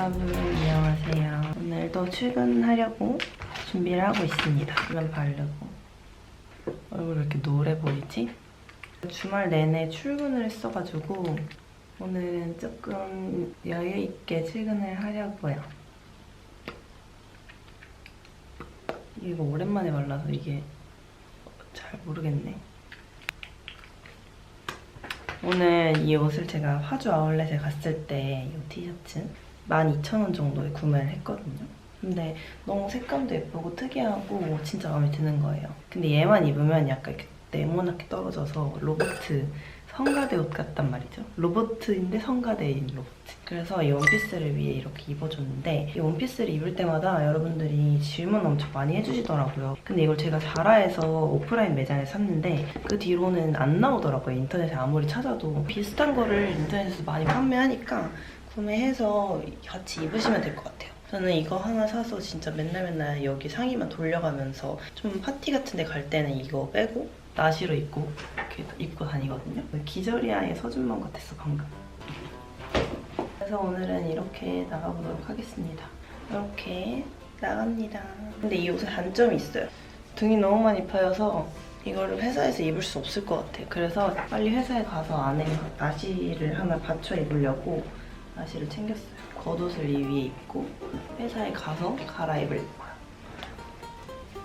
여러분 안녕하세요. 오늘도 출근하려고 준비를 하고 있습니다. 이만 바르고 얼굴 왜 이렇게 노래 보이지? 주말 내내 출근을 했어가지고 오늘은 조금 여유있게 출근을 하려고요. 이거 오랜만에 발라서 이게 잘 모르겠네. 오늘 이 옷을 제가 화주 아울렛에 갔을 때 이 티셔츠 12,000원 정도에 구매를 했거든요. 근데 너무 색감도 예쁘고 특이하고 진짜 마음에 드는 거예요. 근데 얘만 입으면 약간 이렇게 네모나게 떨어져서 로보트 성가대 옷 같단 말이죠. 로보트인데 성가대인 로보트. 그래서 이 원피스를 위해 이렇게 입어줬는데 이 원피스를 입을 때마다 여러분들이 질문 엄청 많이 해주시더라고요. 근데 이걸 제가 자라에서 오프라인 매장에 샀는데 그 뒤로는 안 나오더라고요. 인터넷에 아무리 찾아도. 비슷한 거를 인터넷에서 많이 판매하니까 구매해서 같이 입으시면 될 것 같아요. 저는 이거 하나 사서 진짜 맨날 여기 상의만 돌려가면서 좀 파티 같은 데 갈 때는 이거 빼고 나시로 입고 이렇게 입고 다니거든요. 기저리아의 서준맘 같았어 방금. 그래서 오늘은 이렇게 나가보도록 하겠습니다. 이렇게 나갑니다. 근데 이 옷에 단점이 있어요. 등이 너무 많이 파여서 이거를 회사에서 입을 수 없을 것 같아요. 그래서 빨리 회사에 가서 안에 나시를 하나 받쳐 입으려고 나시를 챙겼어요. 겉옷을 이 위에 입고 회사에 가서 갈아입을 거예요.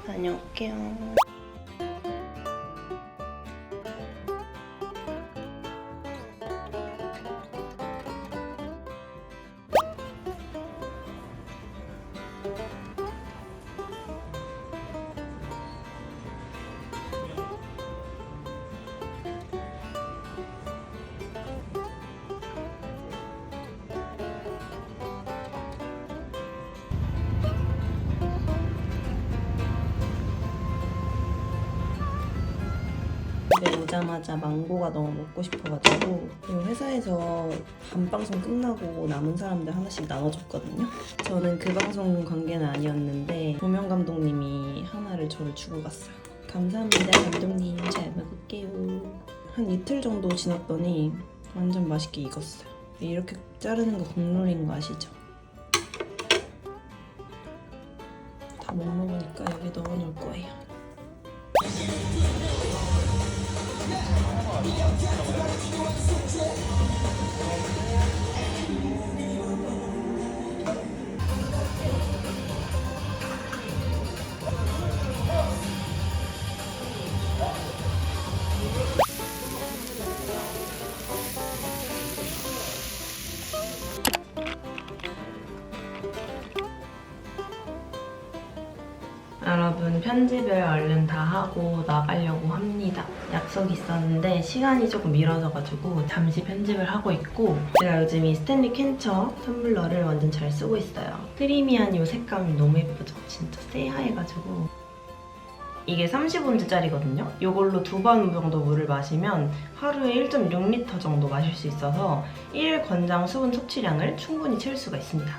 다녀올게요. 집에 오자마자 망고가 너무 먹고 싶어가지고 이 회사에서 반 방송 끝나고 남은 사람들 하나씩 나눠줬거든요. 저는 그 방송 관계는 아니었는데 조명 감독님이 하나를 저를 주고 갔어요. 감사합니다 감독님. 잘 먹을게요. 한 이틀 정도 지났더니 완전 맛있게 익었어요. 이렇게 자르는 거 국룰인 거 아시죠? 다 못 먹으니까 여기 넣어놓을 거예요. 여러분 편집을 얼른 다 하고 나가려고 합니다. 약속이 있었는데 시간이 조금 미뤄져가지고 잠시 편집을 하고 있고 제가 요즘 이 스탠리 캔처 텀블러를 완전 잘 쓰고 있어요. 크리미한 이 색감이 너무 예쁘죠? 진짜 새하얘가지고 이게 30온즈짜리거든요? 이걸로 2번 정도 물을 마시면 하루에 1.6리터 정도 마실 수 있어서 1일 권장 수분 섭취량을 충분히 채울 수가 있습니다.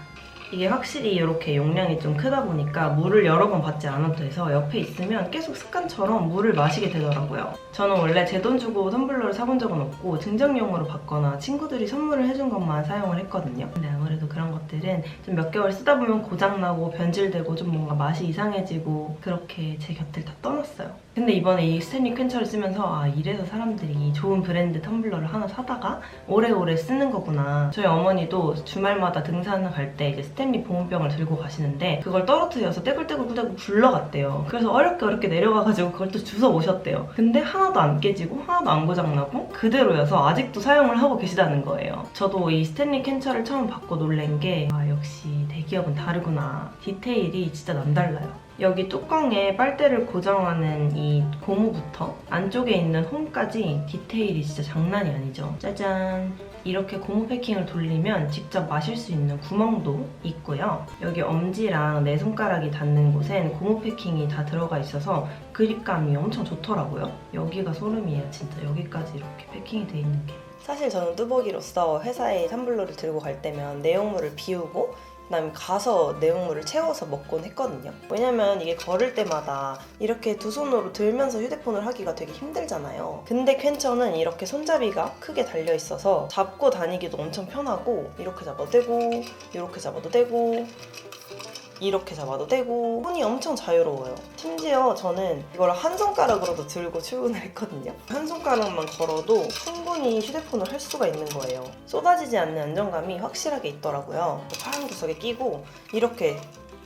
이게 확실히 이렇게 용량이 좀 크다 보니까 물을 여러 번 받지 않아도 돼서 옆에 있으면 계속 습관처럼 물을 마시게 되더라고요. 저는 원래 제 돈 주고 텀블러를 사본 적은 없고 증정용으로 받거나 친구들이 선물을 해준 것만 사용을 했거든요. 근데 아무래도 그런 것들은 좀 몇 개월 쓰다 보면 고장나고 변질되고 좀 뭔가 맛이 이상해지고 그렇게 제 곁을 다 떠났어요. 근데 이번에 이 스탠리 퀸처를 쓰면서 아 이래서 사람들이 좋은 브랜드 텀블러를 하나 사다가 오래오래 쓰는 거구나. 저희 어머니도 주말마다 등산을 갈 때 이제 스탠리 보온병을 들고 가시는데 그걸 떨어뜨려서 떼굴떼굴 굴러갔대요. 그래서 어렵게 내려가가지고 그걸 또 주워 오셨대요. 근데 하나도 안 깨지고 하나도 안 고장나고 그대로여서 아직도 사용을 하고 계시다는 거예요. 저도 이 스탠리 캔처를 처음 받고 놀란 게 아 역시 대기업은 다르구나. 디테일이 진짜 남달라요. 여기 뚜껑에 빨대를 고정하는 이 고무부터 안쪽에 있는 홈까지 디테일이 진짜 장난이 아니죠. 짜잔! 이렇게 고무 패킹을 돌리면 직접 마실 수 있는 구멍도 있고요. 여기 엄지랑 내 손가락이 닿는 곳엔 고무 패킹이 다 들어가 있어서 그립감이 엄청 좋더라고요. 여기가 소름이에요, 진짜. 여기까지 이렇게 패킹이 돼 있는 게. 사실 저는 뚜벅이로서 회사에 텀블러를 들고 갈 때면 내용물을 비우고 그다음에 가서 내용물을 채워서 먹곤 했거든요. 왜냐면 이게 걸을 때마다 이렇게 두 손으로 들면서 휴대폰을 하기가 되게 힘들잖아요. 근데 퀸처는 이렇게 손잡이가 크게 달려 있어서 잡고 다니기도 엄청 편하고, 이렇게 잡아도 되고 이렇게 잡아도 되고 이렇게 잡아도 되고, 손이 엄청 자유로워요. 심지어 저는 이걸 한 손가락으로도 들고 출근을 했거든요. 한 손가락만 걸어도 충분히 휴대폰을 할 수가 있는 거예요. 쏟아지지 않는 안정감이 확실하게 있더라고요. 파란 구석에 끼고 이렇게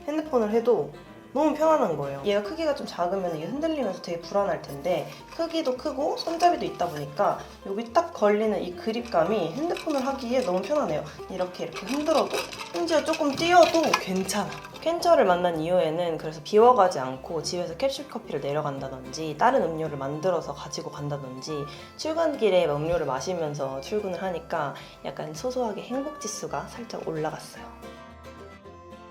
핸드폰을 해도 너무 편안한 거예요. 얘가 크기가 좀 작으면 이게 흔들리면서 되게 불안할 텐데, 크기도 크고 손잡이도 있다 보니까 여기 딱 걸리는 이 그립감이 핸드폰을 하기에 너무 편하네요. 이렇게 흔들어도, 심지어 조금 뛰어도 괜찮아. 퀸처를 만난 이후에는 그래서 비워가지 않고 집에서 캡슐 커피를 내려간다든지 다른 음료를 만들어서 가지고 간다든지 출근길에 음료를 마시면서 출근을 하니까 약간 소소하게 행복지수가 살짝 올라갔어요.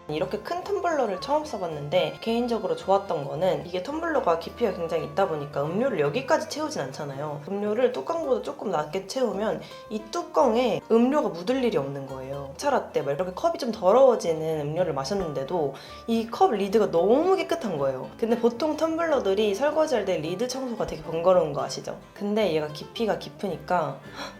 이렇게 큰 텀블러를 처음 써봤는데 개인적으로 좋았던 거는 이게 텀블러가 깊이가 굉장히 있다 보니까 음료를 여기까지 채우진 않잖아요. 음료를 뚜껑보다 조금 낮게 채우면 이 뚜껑에 음료가 묻을 일이 없는 거예요. 차라떼 막 이렇게 컵이 좀 더러워지는 음료를 마셨는데도 이 컵 리드가 너무 깨끗한 거예요. 근데 보통 텀블러들이 설거지할 때 리드 청소가 되게 번거로운 거 아시죠? 근데 얘가 깊이가 깊으니까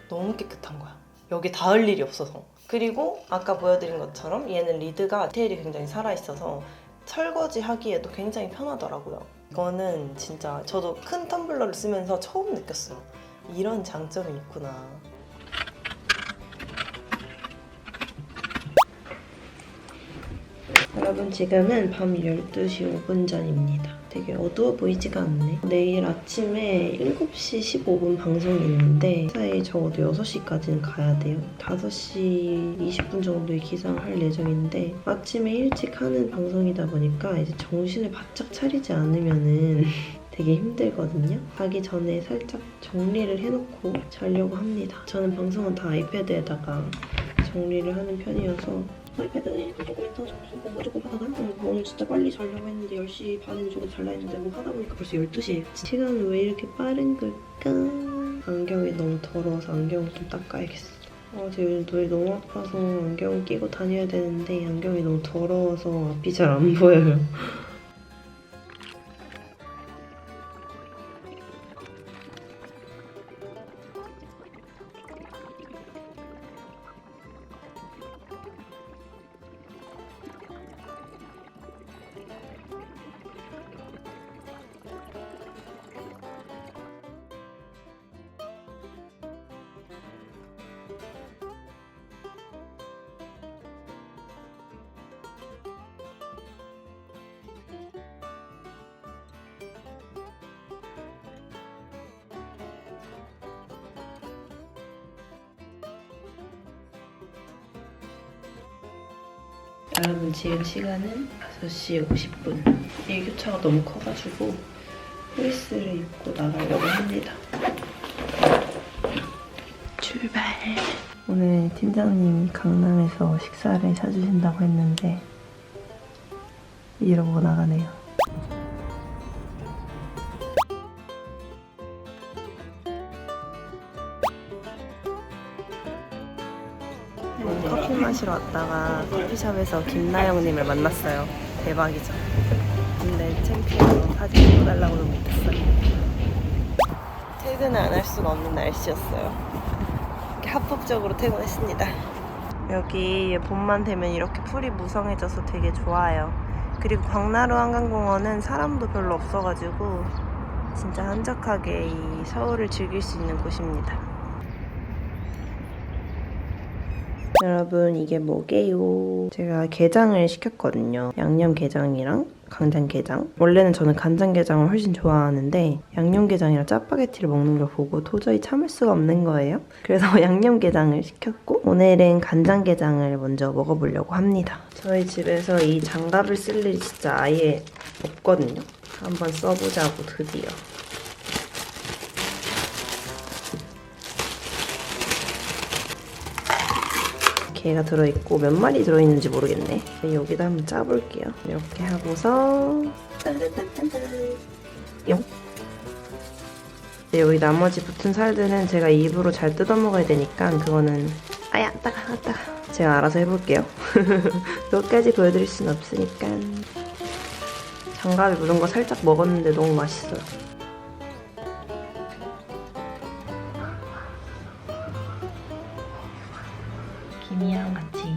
너무 깨끗한 거야. 여기 닿을 일이 없어서. 그리고 아까 보여드린 것처럼 얘는 리드가 디테일이 굉장히 살아있어서 설거지 하기에도 굉장히 편하더라고요. 이거는 진짜 저도 큰 텀블러를 쓰면서 처음 느꼈어요. 이런 장점이 있구나. 여러분, 지금은 밤 12시 5분 전입니다. 되게 어두워 보이지가 않네. 내일 아침에 7시 15분 방송이 있는데 사이 적어도 6시까지는 가야 돼요. 5시 20분 정도에 기상을 할 예정인데 아침에 일찍 하는 방송이다 보니까 이제 정신을 바짝 차리지 않으면은 되게 힘들거든요. 자기 전에 살짝 정리를 해놓고 자려고 합니다. 저는 방송은 다 아이패드에다가 정리를 하는 편이어서 아이패드에 도구멘터 정리하고 하다가 오늘 진짜 빨리 자려고 했는데 10시 반에 조금 잘라 했는데 뭐 하다 보니까 벌써 12시예요. 시간은 왜 이렇게 빠른 걸까? 안경이 너무 더러워서 안경을 좀 닦아야겠어. 지금 눈이 너무 아파서 안경을 끼고 다녀야 되는데 안경이 너무 더러워서 앞이 잘 안 보여요. 여러분, 지금 시간은 5시 50분. 일교차가 너무 커가지고 프리스를 입고 나가려고 합니다. 출발! 오늘 팀장님이 강남에서 식사를 사주신다고 했는데 이러고 나가네요. 커피 마시러 왔다가 커피숍에서 김나영님을 만났어요. 대박이죠. 근데 창피해서 사진 찍어달라고는 못했어요. 퇴근을 안 할 수가 없는 날씨였어요. 이렇게 합법적으로 퇴근했습니다. 여기 봄만 되면 이렇게 풀이 무성해져서 되게 좋아요. 그리고 광나루 한강공원은 사람도 별로 없어가지고 진짜 한적하게 이 서울을 즐길 수 있는 곳입니다. 여러분, 이게 뭐게요? 제가 게장을 시켰거든요. 양념게장이랑 간장게장. 원래는 저는 간장게장을 훨씬 좋아하는데 양념게장이랑 짜파게티를 먹는 걸 보고 도저히 참을 수가 없는 거예요. 그래서 양념게장을 시켰고 오늘은 간장게장을 먼저 먹어보려고 합니다. 저희 집에서 이 장갑을 쓸 일이 진짜 아예 없거든요. 한번 써보자고 드디어. 개가 들어있고 몇 마리 들어있는지 모르겠네. 여기다 한번 짜볼게요. 이렇게 하고서 용. 여기 나머지 붙은 살들은 제가 입으로 잘 뜯어 먹어야 되니까 그거는 아야 따가 제가 알아서 해볼게요. 몇까지 보여드릴 순 없으니까. 장갑에 묻은 거 살짝 먹었는데 너무 맛있어요. 김이랑 같이.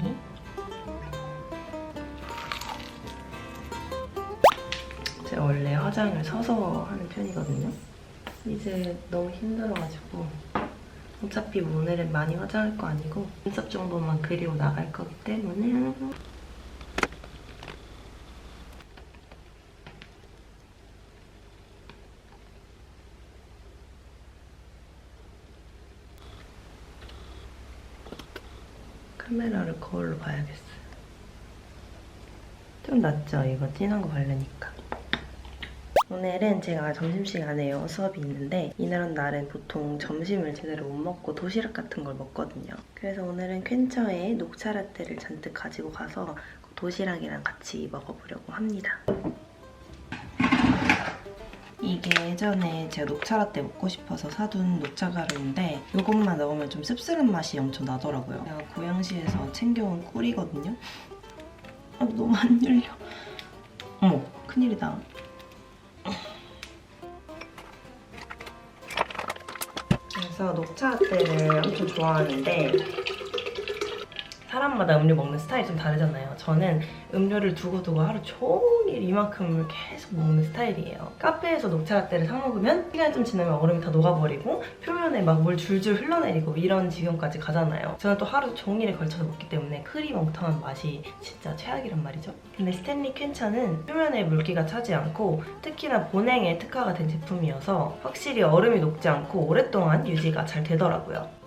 제가 원래 화장을 서서 하는 편이거든요. 이제 너무 힘들어가지고 어차피 오늘은 많이 화장할 거 아니고 눈썹 정도만 그리고 나갈 거기 때문에 카메라를 거울로 봐야겠어요. 좀 낫죠? 이거 진한 거 바르니까. 오늘은 제가 점심시간에 수업이 있는데 이런 날은 보통 점심을 제대로 못 먹고 도시락 같은 걸 먹거든요. 그래서 오늘은 퀸처에 녹차 라떼를 잔뜩 가지고 가서 도시락이랑 같이 먹어보려고 합니다. 이게 예전에 제가 녹차 라떼 먹고 싶어서 사둔 녹차 가루인데 이것만 넣으면 좀 씁쓸한 맛이 엄청 나더라고요. 제가 고양시에서 챙겨온 꿀이거든요. 아, 너무 안 열려. 어머, 큰일이다. 그래서 녹차 라떼를 엄청 좋아하는데 사람마다 음료 먹는 스타일이 좀 다르잖아요. 저는 음료를 두고두고 하루 종일 이만큼을 계속 먹는 스타일이에요. 카페에서 녹차 라떼를 사 먹으면 시간이 좀 지나면 얼음이 다 녹아버리고 표면에 막 물 줄줄 흘러내리고 이런 지경까지 가잖아요. 저는 또 하루 종일에 걸쳐서 먹기 때문에 흐리멍텅한 맛이 진짜 최악이란 말이죠. 근데 스탠리 퀸차는 표면에 물기가 차지 않고 특히나 보냉에 특화가 된 제품이어서 확실히 얼음이 녹지 않고 오랫동안 유지가 잘 되더라고요.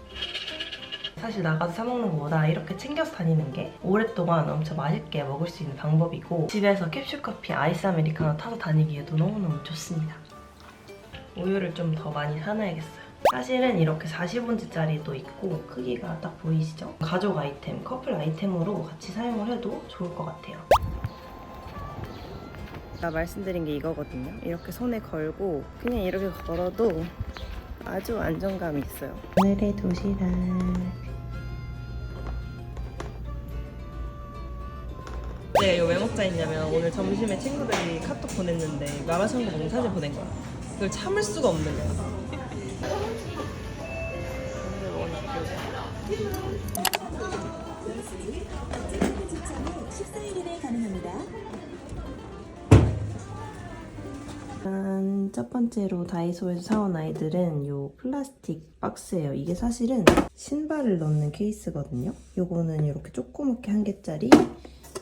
사실 나가서 사 먹는 것보다 이렇게 챙겨서 다니는 게 오랫동안 엄청 맛있게 먹을 수 있는 방법이고 집에서 캡슐커피, 아이스 아메리카노 타서 다니기에도 너무너무 좋습니다. 우유를 좀 더 많이 사놔야겠어요. 사실은 이렇게 40온즈짜리도 있고 크기가 딱 보이시죠? 가족 아이템, 커플 아이템으로 같이 사용을 해도 좋을 것 같아요. 제가 말씀드린 게 이거거든요. 이렇게 손에 걸고 그냥 이렇게 걸어도 아주 안정감이 있어요. 오늘의 도시락. 내가 이거 왜 먹자 했냐면 오늘 점심에 친구들이 카톡 보냈는데 마라샹궈 먹는 사진 보낸 거야. 그걸 참을 수가 없는 거야. 첫 번째로 다이소에서 사온 아이들은 이 플라스틱 박스예요. 이게 사실은 신발을 넣는 케이스거든요. 요거는 이렇게 조그맣게 1개짜리,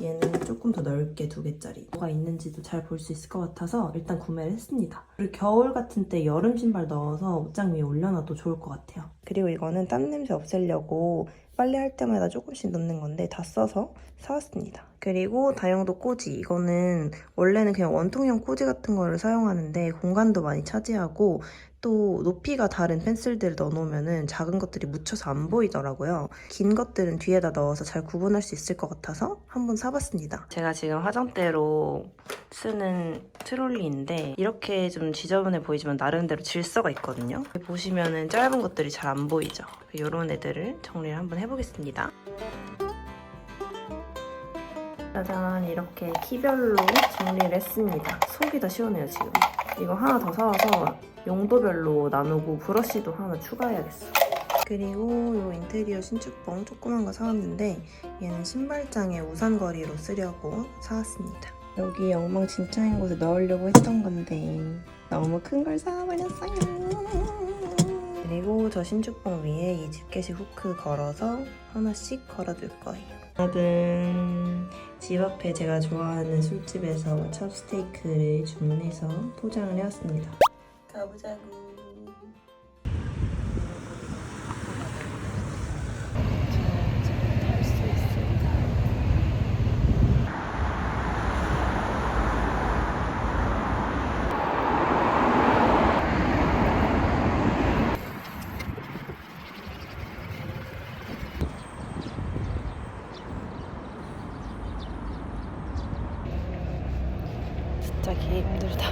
얘는 조금 더 넓게 2개짜리. 뭐가 있는지도 잘 볼 수 있을 것 같아서 일단 구매를 했습니다. 그리고 겨울 같은 때 여름 신발 넣어서 옷장 위에 올려놔도 좋을 것 같아요. 그리고 이거는 땀 냄새 없애려고 빨래할 때마다 조금씩 넣는 건데 다 써서 사왔습니다. 그리고 다용도 꽂이. 이거는 원래는 그냥 원통형 꽂이 같은 거를 사용하는데 공간도 많이 차지하고 또 높이가 다른 펜슬들을 넣어놓으면 작은 것들이 묻혀서 안 보이더라고요. 긴 것들은 뒤에다 넣어서 잘 구분할 수 있을 것 같아서 한번 사봤습니다. 제가 지금 화장대로 쓰는 트롤리인데 이렇게 좀 지저분해 보이지만 나름대로 질서가 있거든요. 보시면은 짧은 것들이 잘 안 보이죠. 이런 애들을 정리를 한번 해보겠습니다. 짜잔, 이렇게 키별로 정리를 했습니다. 속이 다 시원해요 지금. 이거 하나 더 사와서 용도별로 나누고 브러쉬도 하나 추가해야겠어. 그리고 이 인테리어 신축봉 조그만 거 사왔는데 얘는 신발장에 우산거리로 쓰려고 사왔습니다. 여기 엉망진창인 곳에 넣으려고 했던 건데 너무 큰 걸 사와버렸어요. 그리고 저 신축봉 위에 이 집게식 후크 걸어서 하나씩 걸어둘 거예요. 오늘은 집 앞에 제가 좋아하는 술집에서 찹스테이크를 주문해서 포장을 해왔습니다. 가보자고. 진짜 개 힘들다.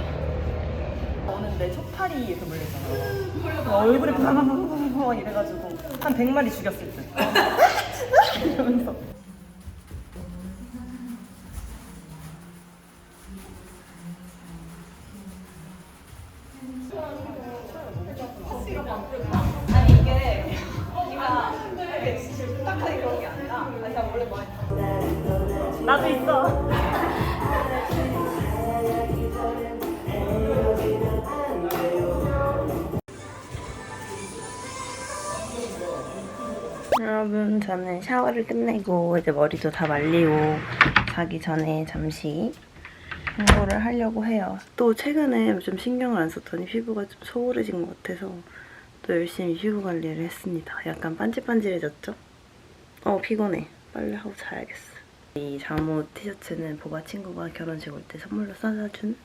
오늘 내 초파리 이렇게 물렸잖아. 얼굴에 바바바바바 이래가지고 한 100마리 죽였을 듯. 이러면서 나도 있어. 여러분, 저는 샤워를 끝내고 이제 머리도 다 말리고 자기 전에 잠시 공부를 하려고 해요. 또 최근에 좀 신경을 안 썼더니 피부가 좀 소홀해진 것 같아서 또 열심히 피부 관리를 했습니다. 약간 반질반질해졌죠? 피곤해. 빨리 하고 자야겠어. 이 잠옷 티셔츠는 보바 친구가 결혼식 올 때 선물로 싸준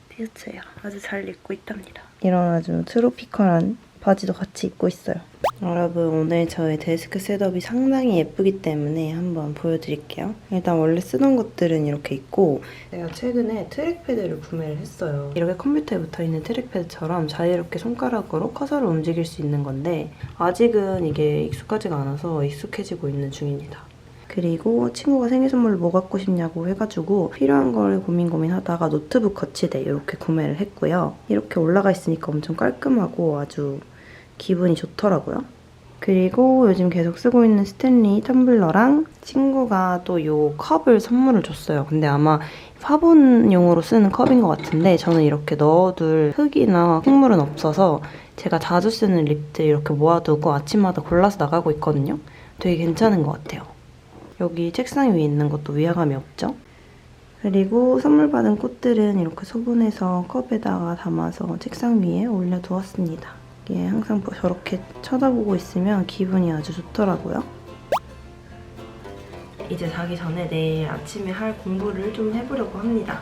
티셔츠예요. 아주 잘 입고 있답니다. 이런 아주 트로피컬한 바지도 같이 입고 있어요. 여러분, 오늘 저의 데스크 셋업이 상당히 예쁘기 때문에 한번 보여드릴게요. 일단 원래 쓰던 것들은 이렇게 있고, 제가 최근에 트랙패드를 구매를 했어요. 이렇게 컴퓨터에 붙어있는 트랙패드처럼 자유롭게 손가락으로 커서를 움직일 수 있는 건데 아직은 이게 익숙하지가 않아서 익숙해지고 있는 중입니다. 그리고 친구가 생일 선물로 뭐 갖고 싶냐고 해가지고 필요한 걸 고민하다가 노트북 거치대 이렇게 구매를 했고요. 이렇게 올라가 있으니까 엄청 깔끔하고 아주 기분이 좋더라고요. 그리고 요즘 계속 쓰고 있는 스탠리 텀블러랑 친구가 또 이 컵을 선물을 줬어요. 근데 아마 화분용으로 쓰는 컵인 것 같은데 저는 이렇게 넣어둘 흙이나 흙물은 없어서 제가 자주 쓰는 립들 이렇게 모아두고 아침마다 골라서 나가고 있거든요. 되게 괜찮은 것 같아요. 여기 책상 위에 있는 것도 위화감이 없죠? 그리고 선물 받은 꽃들은 이렇게 소분해서 컵에다가 담아서 책상 위에 올려두었습니다. 이게 항상 저렇게 쳐다보고 있으면 기분이 아주 좋더라고요. 이제 자기 전에 내일 아침에 할 공부를 좀 해보려고 합니다.